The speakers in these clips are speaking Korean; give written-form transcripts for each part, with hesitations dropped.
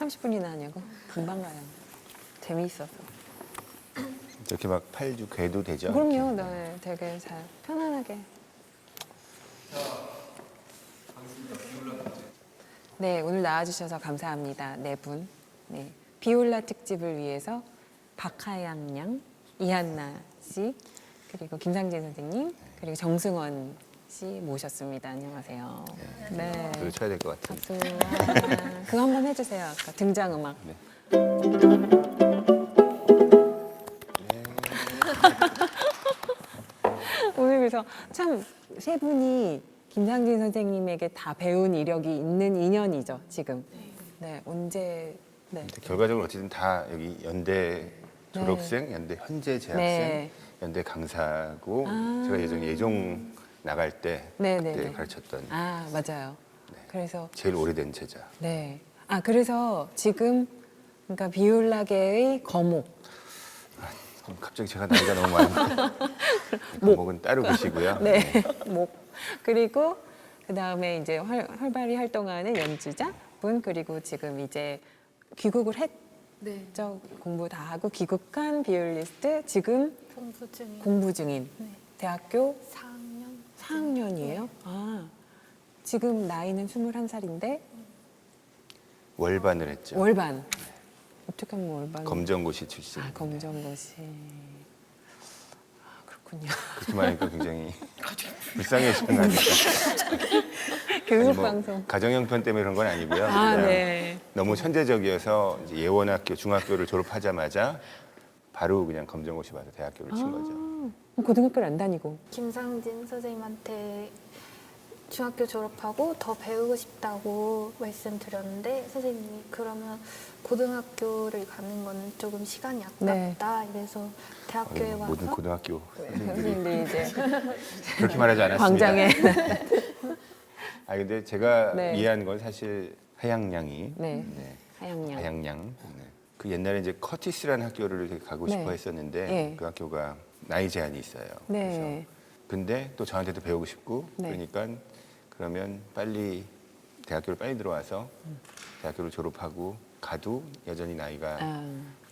30분이나 하냐고? 금방 가요. 재미있어서. 이렇게 막 팔도 괴도 되죠? 그럼요. 네, 되게 잘 편안하게. 네, 오늘 나와주셔서 감사합니다. 네 분. 네, 비올라 특집을 위해서 박하양 양, 이한나 씨, 그리고 김상진 선생님, 그리고 정승원 씨 모셨습니다. 안녕하세요. 네. 그걸 쳐야 될 것 같아요. 박수. 아, 그거 한번 해주세요. 아까 등장음악. 네. 오늘 그래서 참 세 분이 김상진 선생님에게 다 배운 이력이 있는 인연이죠, 지금. 네, 언제. 네. 결과적으로 어쨌든 다 여기 연대 졸업생, 연대 현재 재학생, 네. 연대 강사고 아. 제가 예전에 예종 나갈 때 네, 그때 네, 네. 가르쳤던 아, 맞아요. 네. 그래서. 제일 오래된 제자. 네. 아, 그래서 지금, 그러니까 비올라계의 거목. 그럼 갑자기 제가 나이가 너무 많은데 목은 따로 계시고요. 네. 목. 그리고 그 다음에 이제 활발히 활동하는 연주자 분, 그리고 지금 이제 귀국을 했죠. 네. 공부 다 하고 귀국한 비올리스트, 지금 공부 중인 네. 대학교 4학년. 4학년이에요. 아, 지금 나이는 21살인데 월반을 했죠. 월반. 어떻게 하면 월반? 검정고시 출신. 아, 검정고시. 아, 그렇군요. 그렇게 말하니까 굉장히 불쌍해지는 거 아닐까. 교육방송. 가정 형편 때문에 그런 건 아니고요. 아, 그냥 네. 너무 천재적이어서 이제 예원학교 중학교를 졸업하자마자 바로 그냥 검정고시 봐서 대학교를 친 거죠. 고등학교를 안 다니고. 김상진 선생님한테 중학교 졸업하고 더 배우고 싶다고 말씀드렸는데 선생님이 그러면 고등학교를 가는 거는 조금 시간이 아깝다. 이래서 대학교에 와서 모든 고등학교 선생님들이 선생님들이 이제 그렇게 말하지 않았습니다. 광장에. 아 근데 제가 네. 이해한 건 사실 하양양이 네. 하양양. 하양양. 네. 그 옛날에 이제 커티스라는 학교를 되게 가고 네. 싶어 했었는데 네. 그 학교가 나이 제한이 있어요. 네. 그래서 근데 또 저한테도 배우고 싶고 네. 그러니까 그러면 빨리 대학교를 빨리 들어와서 대학교를 졸업하고 가도 여전히 나이가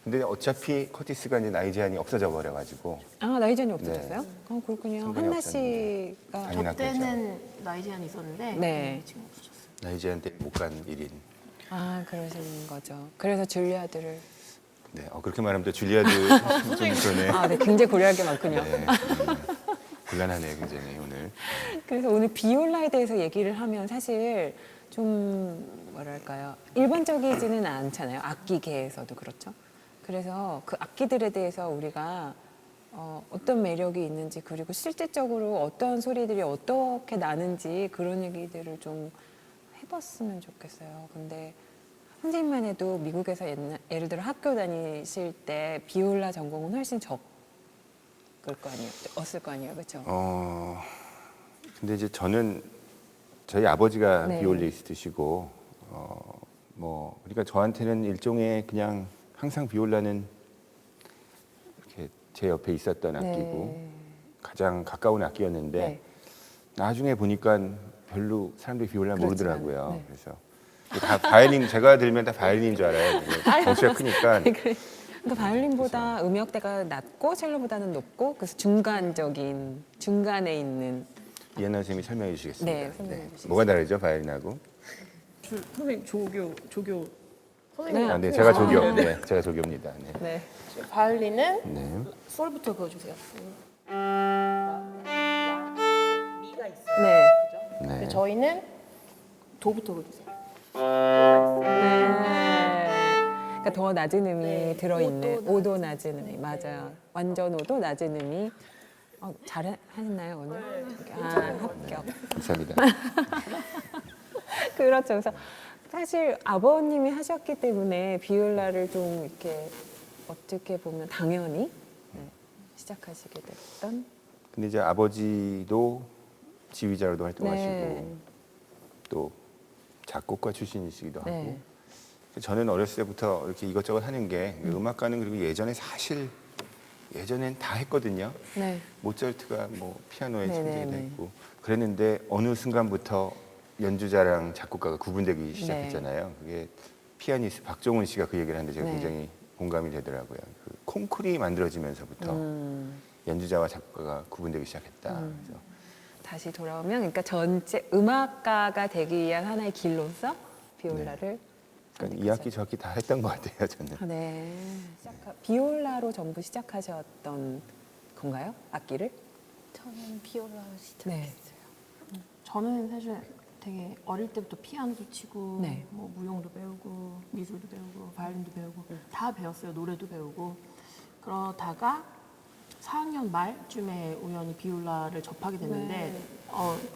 근데 어차피 커티스가 이제 나이 제한이 없어져 버려가지고 나이 제한이 없어졌어요? 그렇군요. 상관이 한나 없었는데. 씨가 당연히 저 때는 나이 제한이 있었는데 네. 지금 없어졌어요. 나이 제한 때문에 못 간 일인. 그러시는 거죠. 그래서 줄리아드를 네, 그렇게 말하면 또 줄리아드 좀 그러네. 네, 굉장히 고려할 게 많군요. 네, 곤란하네요, 굉장히 오늘. 그래서 오늘 비올라에 대해서 얘기를 하면 사실 좀 뭐랄까요, 일반적이지는 않잖아요. 악기계에서도 그렇죠. 그래서 그 악기들에 대해서 우리가 어떤 매력이 있는지, 그리고 실질적으로 어떤 소리들이 어떻게 나는지 그런 얘기들을 좀 해봤으면 좋겠어요. 근데 선생님만 해도 미국에서 예를 들어 학교 다니실 때 비올라 전공은 훨씬 적을 거 아니에요. 없을 거 아니에요. 그렇죠? 근데 이제 저는 저희 아버지가 네. 비올리스트시고 그러니까 저한테는 일종의 그냥 항상 비올라는 이렇게 제 옆에 있었던 악기고 네. 가장 가까운 악기였는데 네. 나중에 보니까 별로 사람들이 비올라 그렇지만, 모르더라고요. 네. 그래서 다 바이올린 제가 들면 다 바이올린인 줄 알아요. 덩치가 크니까. 그러니까 바이올린보다 음역대가 낮고 첼로보다는 높고, 그래서 중간에 있는. 이한나 선생님이 설명해 주시겠습니다. 네, 설명해 주시겠습니다. 뭐가 다르죠, 바이올린하고? 선생님 조교 선생님 네, 제가 조교. 네, 제가 조교입니다. 네. 네. 바이올린은 네. 솔부터 그어주세요. 미가 있어요. 네. 네. 근데 저희는 도부터 그어주세요. 그러니까 더 낮은 음이 네, 들어있는 오도 오도 낮은 음이 맞아요. 완전 오도 낮은 음이. 잘 하셨나요 오늘? 합격. 감사합니다. 그렇죠. 그래서 사실 아버님이 하셨기 때문에 비올라를 좀 이렇게 어떻게 보면 당연히 시작하시게 됐던. 근데 이제 아버지도 지휘자로도 활동하시고 네. 또 작곡가 출신이시기도 하고 네. 저는 어렸을 때부터 이렇게 이것저것 하는 게 음악가는 그리고 예전엔 다 했거든요. 네. 모차르트가 뭐 피아노에 네, 천재기도 네, 네. 했고 그랬는데 어느 순간부터 연주자랑 작곡가가 구분되기 시작했잖아요. 그게 피아니스트 박종훈 씨가 그 얘기를 하는데 제가 네. 굉장히 공감이 되더라고요. 그 콩쿨이 만들어지면서부터 연주자와 작곡가가 구분되기 시작했다. 그래서 다시 돌아오면 그러니까 전체 음악가가 되기 위한 하나의 길로서 비올라를 그러니까 이 학기 저 학기 다 했던 것 같아요. 저는. 네. 비올라로 전부 시작하셨던 건가요? 악기를? 저는 비올라로 시작했어요. 네. 저는 사실 되게 어릴 때부터 피아노도 치고 네. 뭐 무용도 배우고 미술도 배우고 바이올린도 배우고 다 배웠어요. 노래도 배우고 그러다가 4학년 말쯤에 우연히 비올라를 접하게 됐는데 네.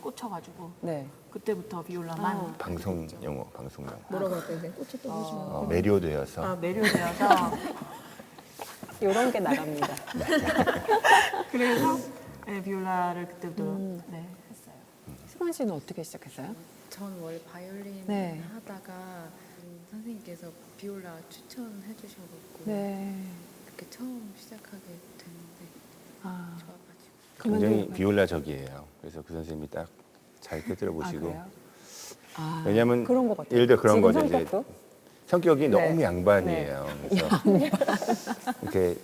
꽂혀가지고 네. 그때부터 비올라만 방송 용어, 방송 용어. 뭐라고 할까요? 선생님? 꽂혔다고 하시면. 매료되어서 매료되어서 이런 게 나갑니다. 그래서 네, 비올라를 그때부터 네, 했어요. 승환 씨는 어떻게 시작했어요? 전 원래 바이올린 네. 하다가 선생님께서 비올라 추천해 주셔갖고 네. 이렇게 처음 시작하게 됐는데 아, 좋아가지고 굉장히 비올라적이에요. 그래서 그 선생님이 딱 잘 꿰뚫어 보시고 그래요? 아, 왜냐하면 그런 것 같아요. 예를 들어 그런 지금 거죠. 이제 성격도? 성격이 네. 너무 양반이에요. 그래서 이렇게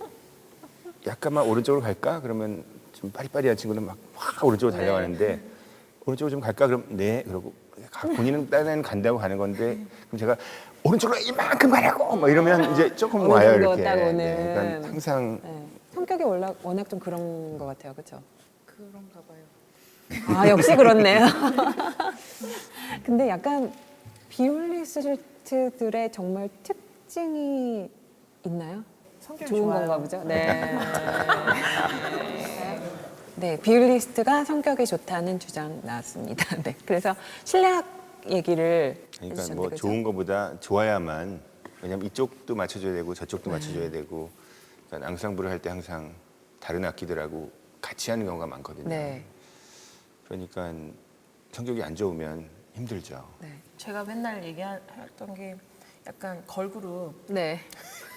약간만 오른쪽으로 갈까? 그러면 좀 빠리빠리한 친구는 막 확 오른쪽으로 달려가는데 오른쪽으로 좀 갈까? 그럼 네. 그러고 본인은 다른 데는 간다고 가는 건데 그럼 제가 오른쪽으로 이만큼 가라고 뭐 이러면 이제 조금 어느 와요 정도 이렇게. 딱 오는. 네, 그러니까 항상 네. 성격이 워낙 좀 그런 것 같아요. 그렇죠? 그런가 봐요. 아, 역시 그렇네요. 근데 약간 비올리스트들의 정말 특징이 있나요? 성격이 좋은 좋아요. 건가 보죠? 네. 네, 비올리스트가 성격이 좋다는 주장 나왔습니다. 네. 그래서 실내악 얘기를 그러니까 해주셨는데, 뭐 그죠? 좋은 것보다 좋아야만 왜냐면 이쪽도 맞춰줘야 되고 저쪽도 네. 맞춰줘야 되고 그러니까 앙상블을 할 때 항상 다른 악기들하고 같이 하는 경우가 많거든요. 네. 그러니까 성격이 안 좋으면 힘들죠. 네. 제가 맨날 얘기했던 게 약간 걸그룹, 네.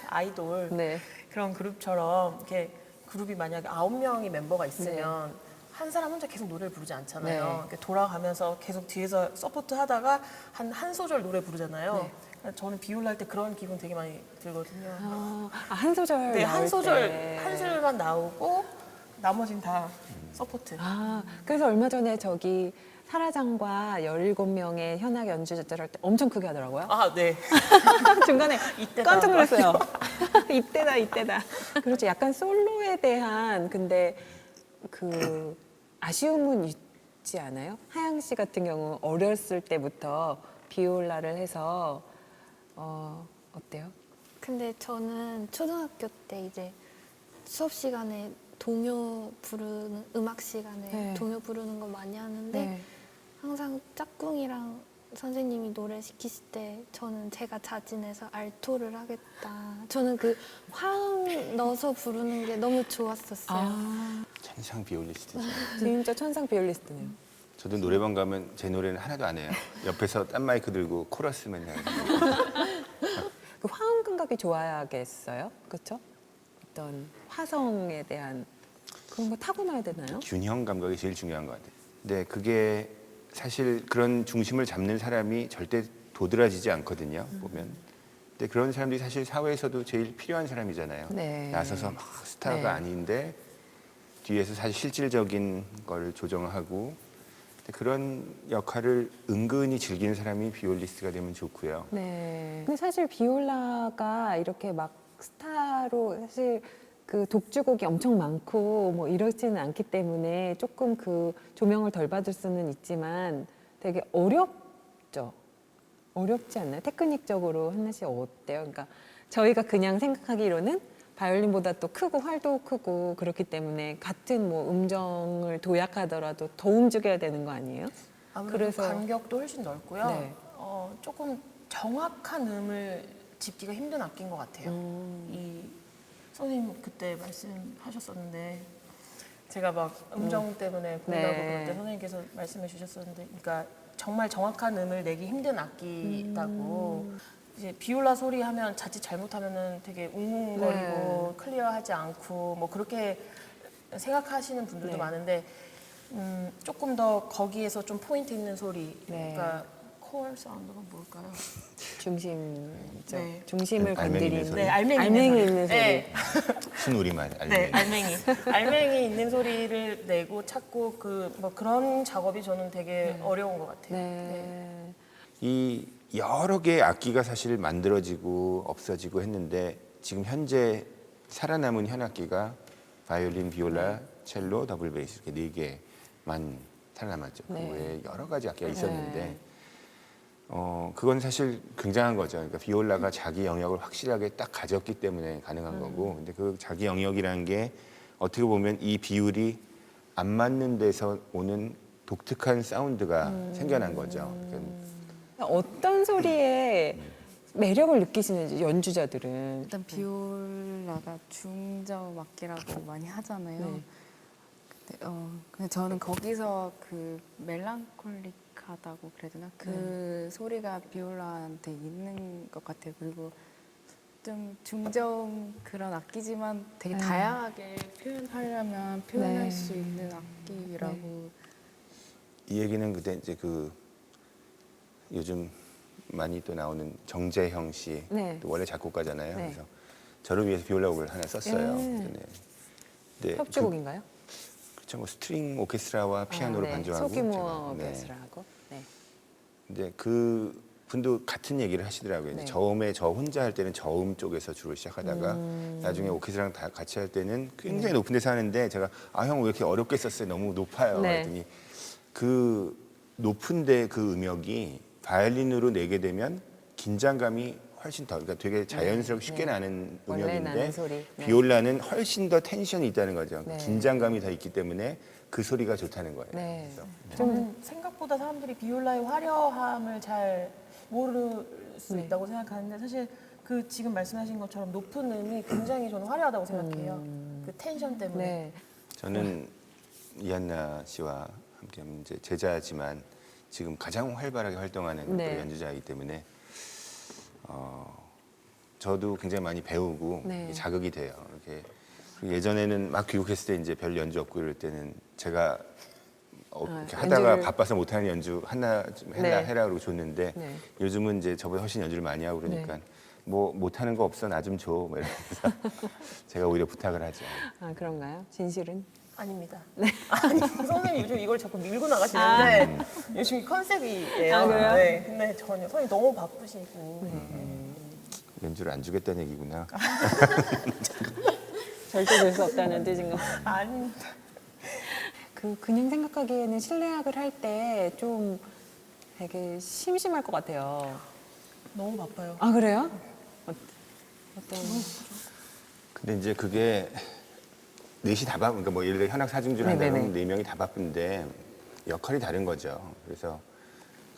아이돌 네. 그런 그룹처럼 이렇게 그룹이 만약에 9명이 멤버가 있으면 네. 한 사람 혼자 계속 노래를 부르지 않잖아요. 네. 이렇게 돌아가면서 계속 뒤에서 서포트 하다가 한 소절 노래 부르잖아요. 네. 그러니까 저는 비올라 할 때 그런 기분 되게 많이 들거든요. 한 소절 네, 나올 한 소절, 때. 한 소절만 나오고 나머지는 다 서포트. 아, 그래서 얼마 전에 저기 사라장과 17명의 현악 연주자들 할 때 엄청 크게 하더라고요. 아, 네. 중간에 이때다. 깜짝 놀랐어요. 이때다. 그렇죠. 약간 솔로에 대한 근데 그 아쉬움은 있지 않아요? 하양 씨 같은 경우 어렸을 때부터 비올라를 해서 어때요? 근데 저는 초등학교 때 이제 수업 시간에 동요 부르는 음악 시간에 네. 동요 부르는 거 많이 하는데 항상 짝꿍이랑 선생님이 노래 시키실 때 저는 제가 자진해서 알토를 하겠다. 저는 그 화음 넣어서 부르는 게 너무 좋았었어요. 아, 천상 비올리스트죠. 진짜 천상 비올리스트네요. 저도 노래방 가면 제 노래는 하나도 안 해요. 옆에서 딴 마이크 들고 코러스 맨날. 그 화음 감각이 좋아야겠어요, 그렇죠? 어떤 화성에 대한 그런 거 타고나야 되나요? 균형 감각이 제일 중요한 것 같아요. 근데 그게 사실 그런 중심을 잡는 사람이 절대 도드라지지 않거든요. 보면. 근데 그런 사람들이 사실 사회에서도 제일 필요한 사람이잖아요. 네. 나서서 막 스타가 네. 아닌데 뒤에서 사실 실질적인 걸 조정하고 그런 역할을 은근히 즐기는 사람이 비올리스트가 되면 좋고요. 네. 근데 사실 비올라가 이렇게 막 스타로 사실 그 독주곡이 엄청 많고 뭐 이러지는 않기 때문에 조금 그 조명을 덜 받을 수는 있지만 되게 어렵죠. 어렵지 않나요? 테크닉적으로 한나 씨 어때요? 그러니까 저희가 그냥 생각하기로는 바이올린보다 또 크고 활도 크고 그렇기 때문에 같은 뭐 음정을 도약하더라도 더 움직여야 되는 거 아니에요? 아무래도 그래서- 간격도 훨씬 넓고요. 네. 조금 정확한 음을 짚기가 힘든 악기인 것 같아요. 이 선생님 그때 말씀하셨었는데 제가 막 음정 때문에 고민하고 네. 그럴 때 선생님께서 말씀해 주셨었는데, 그러니까 정말 정확한 음을 내기 힘든 악기다고. 이제 비올라 소리 하면 자칫 잘못하면은 되게 웅웅거리고 클리어하지 않고 뭐 그렇게 생각하시는 분들도 네. 많은데 조금 더 거기에서 좀 포인트 있는 소리, 네. 그러니까 코어 사운드가 뭘까요? 중심적 네. 중심을 알맹이 있는 건드리는 소리. 네, 알맹이, 알맹이 있는 소리. 네. 순우리말 네, 알맹이. 알맹이. 알맹이 있는 소리를 내고 찾고 뭐 그런 작업이 저는 되게 어려운 것 같아요. 네. 이 여러 개의 악기가 사실 만들어지고 없어지고 했는데 지금 현재 살아남은 현악기가 바이올린, 비올라, 첼로, 더블 베이스 이렇게 네 개만 살아남았죠. 네. 그 외에 여러 가지 악기가 있었는데 네. 그건 사실 굉장한 거죠. 그러니까 비올라가 자기 영역을 확실하게 딱 가졌기 때문에 가능한 거고, 근데 그 자기 영역이라는 게 어떻게 보면 이 비율이 안 맞는 데서 오는 독특한 사운드가 생겨난 거죠. 그러니까 어떤 소리에 매력을 느끼시는지 연주자들은. 일단 비올라가 중저음 악기라고 많이 하잖아요. 네. 근데 그냥 저는 거기서 그 멜랑콜릭하다고 그래야 되나? 그 소리가 비올라한테 있는 것 같아요. 그리고 좀 중저음 그런 악기지만 되게 다양하게 표현하려면 표현할 네. 수 있는 악기라고. 이 얘기는 그때 이제 그 요즘 많이 또 나오는 정재형 씨, 네. 또 원래 작곡가잖아요. 네. 그래서 저를 위해서 비올라 곡을 하나 썼어요. 네. 네, 협주곡인가요? 그렇죠. 뭐 스트링 오케스트라와 피아노로 네. 반주하고 소규모 제가, 네. 오케스트라하고. 네. 근데 그 분도 같은 얘기를 하시더라고요. 네. 저음에 저 혼자 할 때는 저음 쪽에서 주로 시작하다가 나중에 오케스트라랑 다 같이 할 때는 굉장히 높은 데서 하는데 제가 형 왜 이렇게 어렵게 썼어요? 너무 높아요. 네. 그랬더니 그 높은데 그 음역이 바이올린으로 내게 되면 긴장감이 훨씬 더, 그러니까 되게 자연스럽게 쉽게 나는 원래 음역인데 나는 소리. 네. 비올라는 훨씬 더 텐션이 있다는 거죠. 네. 긴장감이 더 있기 때문에 그 소리가 좋다는 거예요. 네. 그래서 저는 생각보다 사람들이 비올라의 화려함을 잘 모를 수 네. 있다고 생각하는데 사실 그 지금 말씀하신 것처럼 높은 음이 굉장히 저는 화려하다고 생각해요. 그 텐션 때문에. 네. 저는 이한나 씨와 함께 이제 제자지만 지금 가장 활발하게 활동하는 네. 또 연주자이기 때문에 저도 굉장히 많이 배우고 네. 자극이 돼요. 이렇게 예전에는 막 귀국했을 때 이제 별 연주 없고 이럴 때는 제가 이렇게 하다가 연주를- 바빠서 못하는 연주 하나 좀 해라, 네. 해라 그러고 줬는데 네. 요즘은 이제 저보다 훨씬 연주를 많이 하고 그러니까 뭐 못하는 거 없어 나 좀 줘. 뭐 이러면서 제가 오히려 부탁을 하죠. 아, 그런가요? 진실은? 아닙니다. 아니, 선생님 요즘 이걸 자꾸 밀고 나가시는데 요즘 컨셉이에요. 아, 그래요? 네, 근데 전혀 선생님 너무 바쁘시고 연주를 안 주겠다는 얘기구나. 절대 될 수 없다는 뜻인 거. 아닙니다. 그냥 생각하기에는 실내악을 할 때 좀 되게 심심할 것 같아요. 너무 바빠요. 아, 그래요? 어떤? 근데 이제 그게 넷이 다 그러니까 뭐 예를 들어 현악 사중주를 한다 네네네. 그러면 네 명이 다 바쁜데 역할이 다른 거죠. 그래서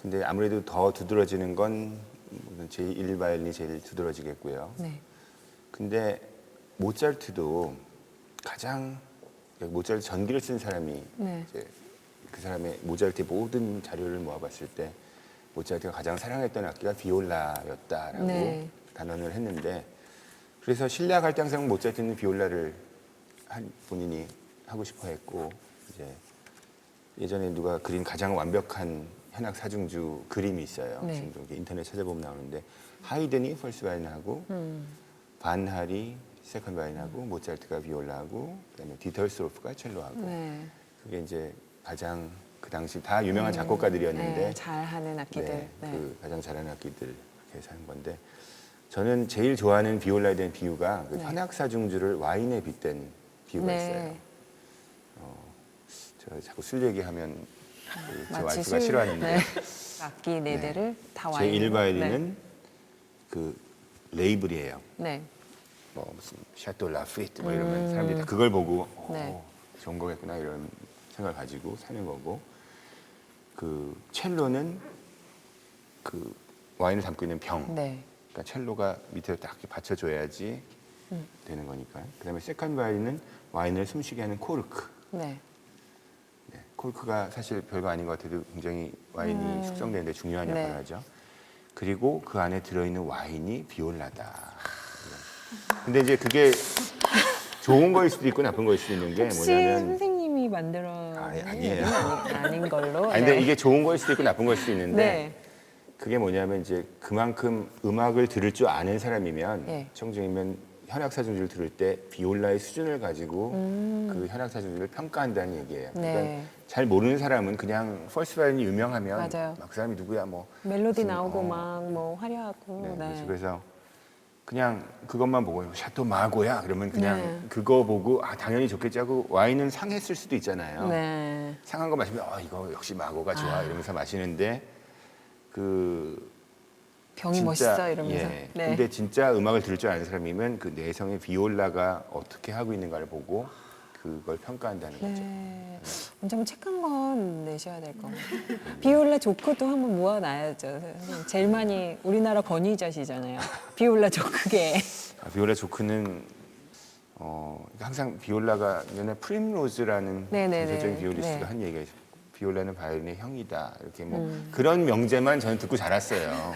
근데 아무래도 더 두드러지는 건 제1 바이올린이 제일 두드러지겠고요. 네. 근데 모차르트도 가장 모차르트 전기를 쓴 사람이 네. 이제 그 사람의 모차르트의 모든 자료를 모아봤을 때 모차르트가 가장 사랑했던 악기가 비올라였다라고 네. 단언을 했는데 그래서 실내악 할 때 항상 모차르트는 비올라를 본인이 하고 싶어 했고 이제 예전에 누가 그린 가장 완벽한 현악 사중주 그림이 있어요. 네. 지금 이렇게 인터넷 찾아보면 나오는데 하이든이 펄스 바이올린하고 반할이 세컨드 바이올린하고 모차르트가 비올라하고 그다음에 디터스로프가 첼로하고 네. 그게 이제 가장 그 당시 다 유명한 작곡가들이었는데 네, 잘하는 악기들. 네, 네. 그 가장 잘하는 악기들 이렇게 해서 하는 건데 저는 제일 좋아하는 비올라에 대한 비유가 그 네. 현악 사중주를 와인에 빗댄 비유가 네. 있어요. 제가 자꾸 술 얘기하면 제 마치 와이프가 술- 싫어하는데 네. 악기 네 대를 다 제 와인. 1바이올린은 그 레이블이에요. 네. 뭐 무슨 샤또 라피트 뭐 이러면 사람들이 다 그걸 보고 네. 좋은 거겠구나 이런 생각을 가지고 사는 거고 그 첼로는 그 와인을 담고 있는 병. 네. 그러니까 첼로가 밑에 딱 이렇게 받쳐줘야지 되는 거니까. 그다음에 세컨드 바이올린은 와인을 숨쉬게 하는 코르크. 네. 네, 코르크가 사실 별거 아닌 것 같아도 굉장히 와인이 숙성되는데 중요한 역할을 네. 하죠. 그리고 그 안에 들어있는 와인이 비올라다. 근데 이제 그게 좋은 거일 수도 있고 나쁜 거일 수도 있는 게 혹시 뭐냐면 선생님이 만들어 아니에요. 아닌 걸로. 아니 근데 네. 이게 좋은 거일 수도 있고 나쁜 거일 수도 있는데 네. 그게 뭐냐면 이제 그만큼 음악을 들을 줄 아는 사람이면 예. 청중이면 현악사중주를 들을 때 비올라의 수준을 가지고 그 현악사중주를 평가한다는 얘기예요. 네. 그러니까 잘 모르는 사람은 그냥 펄스 바이올린이 유명하면 맞아요. 막 그 사람이 누구야 뭐 멜로디 무슨, 나오고 막 뭐 화려하고. 네, 네. 그렇죠. 그래서 그냥 그것만 보고 샤또 마고야 그러면 그냥 네. 그거 보고 아 당연히 좋겠지 하고 와인은 상했을 수도 있잖아요. 네. 상한 거 마시면 이거 역시 마고가 좋아 이러면서 마시는데 그 병이 멋있어 이러면서. 예. 네. 근데 진짜 음악을 들을 줄 아는 사람이면 그 내성의 비올라가 어떻게 하고 있는가를 보고 그걸 평가한다는 거죠. 네. 먼저 한번 책 한 권 내셔야 될 거. 비올라 조크도 한번 모아놔야죠. 선생님. 제일 많이 우리나라 권위자시잖아요. 비올라 조크계. 비올라 조크는 항상 비올라가 옛날에 프림로즈라는 네네네. 대표적인 비올리스트가 네. 한 얘기가 있어요. 비올라는 바이올린의 형이다. 이렇게 뭐 그런 명제만 저는 듣고 자랐어요.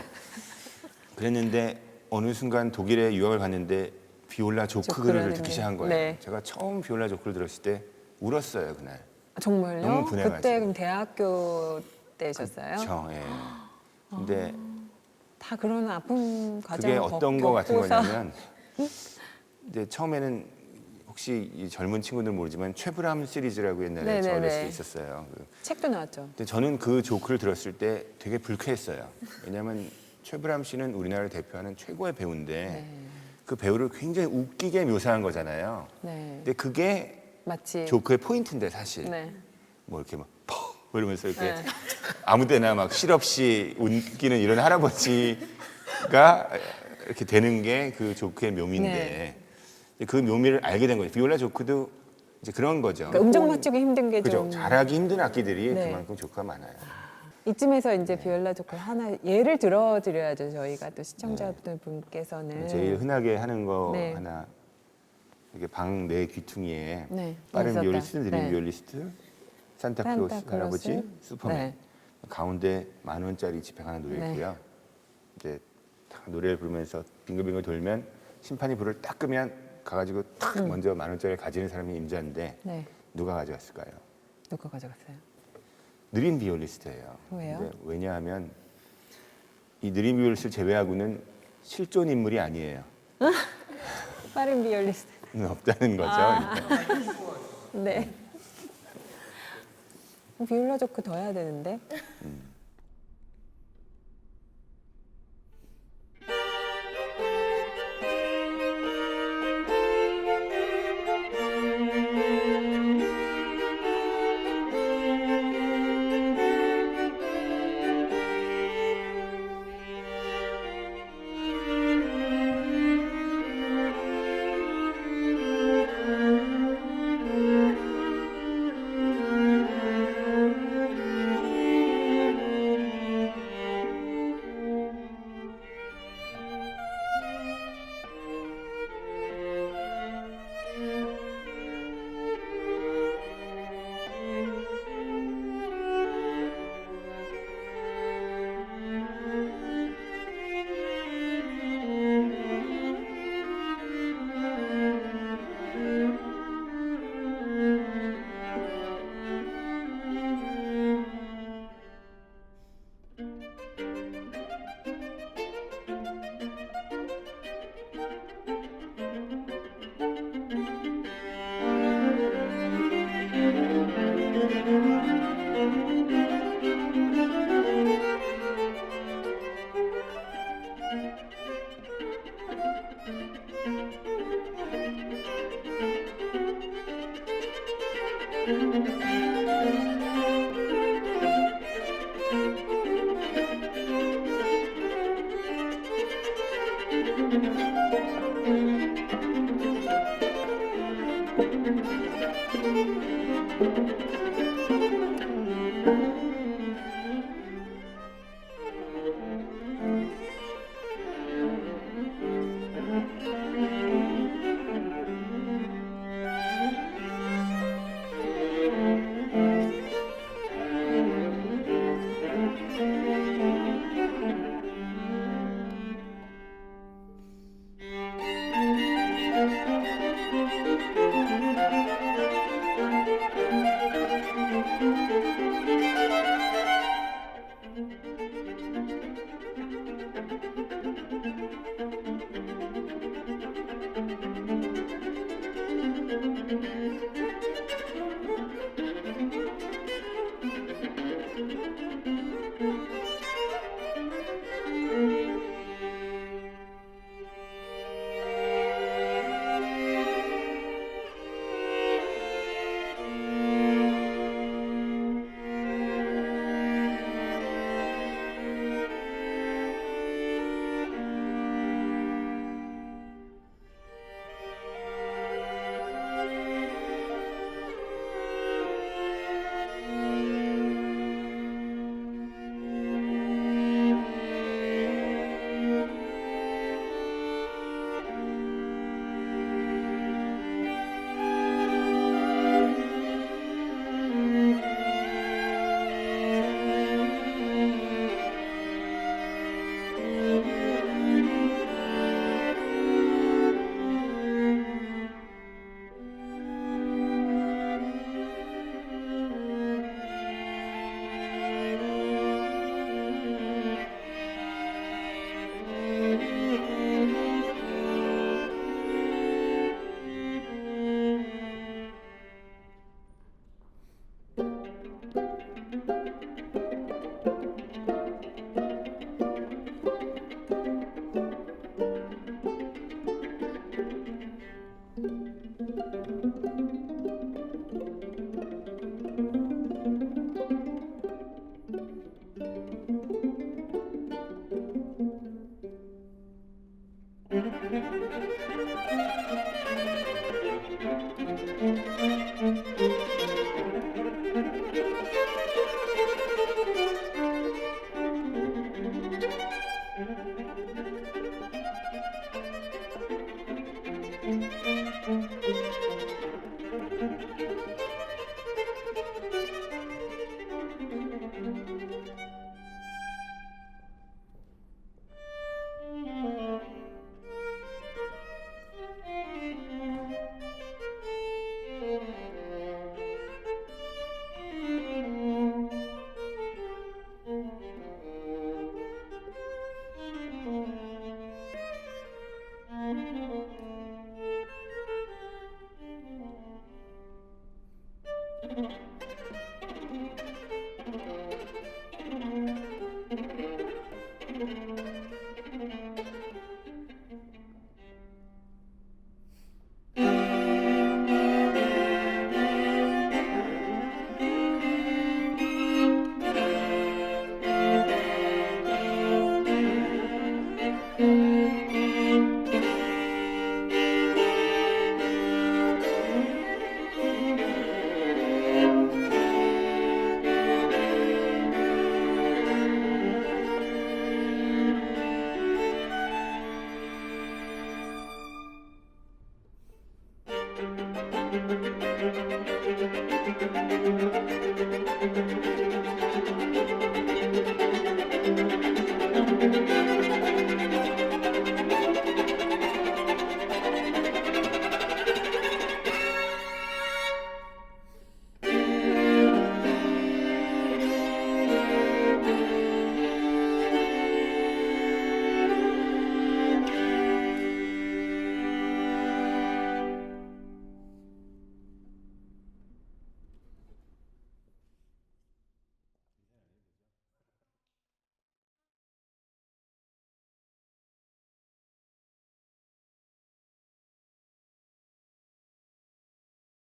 그랬는데 어느 순간 독일에 유학을 갔는데 비올라 조크를 조크라는 듣기 게. 시작한 거예요. 네. 제가 처음 비올라 조크를 들었을 때 울었어요 그날. 아, 정말요? 너무 분해가지고. 그때 그럼 대학교 때셨어요? 그렇죠. 예. 근데 다 그런 아픈 과정 그게 어떤 거 같은 겪고서. 거냐면 이제 처음에는 혹시 이 젊은 친구들 모르지만 최브람 시리즈라고 옛날에 저 네네네. 어렸을 때 있었어요. 책도 나왔죠. 근데 저는 그 조크를 들었을 때 되게 불쾌했어요. 왜냐하면 최브람 씨는 우리나라를 대표하는 최고의 배우인데 네. 그 배우를 굉장히 웃기게 묘사한 거잖아요. 네. 근데 그게 마치. 조크의 포인트인데 사실 네. 뭐 이렇게 막 이러면서 이렇게 네. 아무데나 막 실없이 웃기는 이런 할아버지가 이렇게 되는 게 그 조크의 묘미인데 그 묘미를 알게 된 거죠. 비올라 조크도 이제 그런 거죠. 그러니까 음정 맞추기 힘든 게 그죠. 좀. 잘하기 힘든 악기들이 네. 그만큼 조크가 많아요. 이쯤에서 이제 비올라 조크 하나 예를 들어드려야죠. 저희가 또 시청자분께서는. 제일 흔하게 하는 거 네. 하나 이게 방 내 귀퉁이에 네. 빠른 있었다. 비올리스트, 느린 네. 비올리스트, 산타클로스 산타클로스. 할아버지, 슈퍼맨 네. 가운데 10,000원짜리 지폐 하나 놓여 네. 있고요. 이제 딱 노래를 부르면서 빙글빙글 돌면 심판이 불을 딱 끄면 가가지고 딱 먼저 10,000원짜리를 가지는 사람이 임자인데 네. 누가 가져갔을까요? 누가 가져갔어요? 느린 비올리스트예요. 왜요? 근데 왜냐하면 이 느린 비올리스트를 제외하고는 실존 인물이 아니에요. 빠른 비올리스트. 없다는 거죠. 그러니까. 네. 비올라 조크 더 해야 되는데. 네.